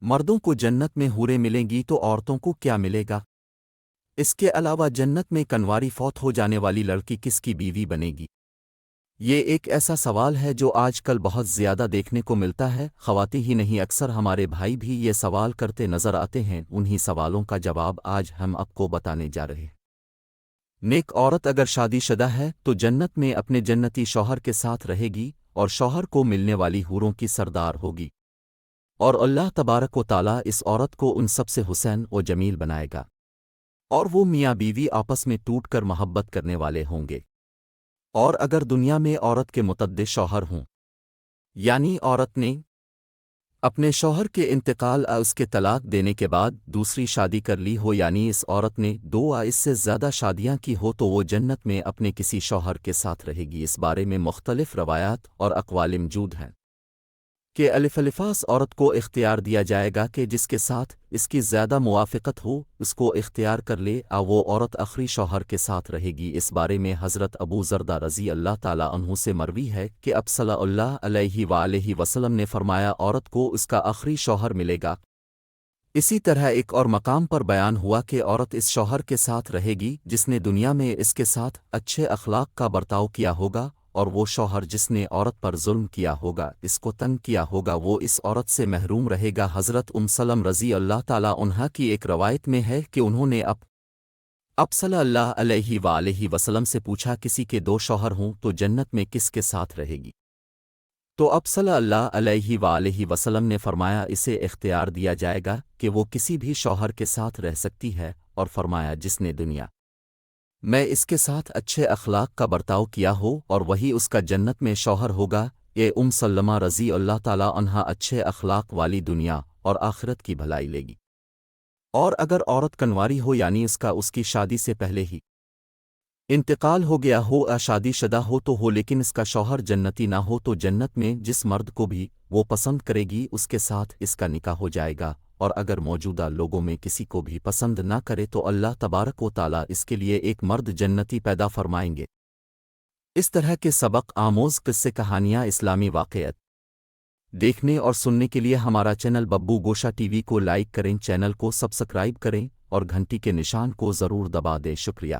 مردوں کو جنت میں حوریں ملیں گی تو عورتوں کو کیا ملے گا؟ اس کے علاوہ جنت میں کنواری فوت ہو جانے والی لڑکی کس کی بیوی بنے گی؟ یہ ایک ایسا سوال ہے جو آج کل بہت زیادہ دیکھنے کو ملتا ہے۔ خواتین ہی نہیں، اکثر ہمارے بھائی بھی یہ سوال کرتے نظر آتے ہیں۔ انہی سوالوں کا جواب آج ہم آپ کو بتانے جا رہے ہیں۔ نیک عورت اگر شادی شدہ ہے تو جنت میں اپنے جنتی شوہر کے ساتھ رہے گی اور شوہر کو ملنے والی حوروں کی سردار ہوگی، اور اللہ تبارک و تعالیٰ اس عورت کو ان سب سے حسین و جمیل بنائے گا، اور وہ میاں بیوی آپس میں ٹوٹ کر محبت کرنے والے ہوں گے۔ اور اگر دنیا میں عورت کے متعدد شوہر ہوں، یعنی عورت نے اپنے شوہر کے انتقال اس کے طلاق دینے کے بعد دوسری شادی کر لی ہو، یعنی اس عورت نے دو یا اس سے زیادہ شادیاں کی ہو، تو وہ جنت میں اپنے کسی شوہر کے ساتھ رہے گی۔ اس بارے میں مختلف روایات اور اقوال موجود ہیں کہ الفاظ عورت کو اختیار دیا جائے گا کہ جس کے ساتھ اس کی زیادہ موافقت ہو اس کو اختیار کر لے، وہ عورت آخری شوہر کے ساتھ رہے گی۔ اس بارے میں حضرت ابو ذردہ رضی اللہ تعالیٰ عنہ سے مروی ہے کہ اب صلی اللہ علیہ وآلہ وسلم نے فرمایا، عورت کو اس کا آخری شوہر ملے گا۔ اسی طرح ایک اور مقام پر بیان ہوا کہ عورت اس شوہر کے ساتھ رہے گی جس نے دنیا میں اس کے ساتھ اچھے اخلاق کا برتاؤ کیا ہوگا، اور وہ شوہر جس نے عورت پر ظلم کیا ہوگا، اس کو تنگ کیا ہوگا، وہ اس عورت سے محروم رہے گا۔ حضرت سلم رضی اللہ تعالیٰ عنہا کی ایک روایت میں ہے کہ انہوں نے اب صلی اللہ علیہ وآلہ وسلم سے پوچھا، کسی کے دو شوہر ہوں تو جنت میں کس کے ساتھ رہے گی؟ تو اب صلی اللہ علیہ وآلہ وسلم نے فرمایا، اسے اختیار دیا جائے گا کہ وہ کسی بھی شوہر کے ساتھ رہ سکتی ہے، اور فرمایا جس نے دنیا میں اس کے ساتھ اچھے اخلاق کا برتاؤ کیا ہو اور وہی اس کا جنت میں شوہر ہوگا۔ یہ سلمہ رضی اللہ تعالیٰ عنہا اچھے اخلاق والی دنیا اور آخرت کی بھلائی لے گی۔ اور اگر عورت کنواری ہو، یعنی اس کی شادی سے پہلے ہی انتقال ہو گیا ہو، شادی شدہ ہو تو ہو، لیکن اس کا شوہر جنتی نہ ہو، تو جنت میں جس مرد کو بھی وہ پسند کرے گی اس کے ساتھ اس کا نکاح ہو جائے گا، اور اگر موجودہ لوگوں میں کسی کو بھی پسند نہ کرے تو اللہ تبارک و تعالیٰ اس کے لیے ایک مرد جنتی پیدا فرمائیں گے۔ اس طرح کے سبق آموز قصے کہانیاں اسلامی واقعات دیکھنے اور سننے کے لیے ہمارا چینل ببو گوشا ٹی وی کو لائک کریں، چینل کو سبسکرائب کریں اور گھنٹی کے نشان کو ضرور دبا دیں۔ شکریہ۔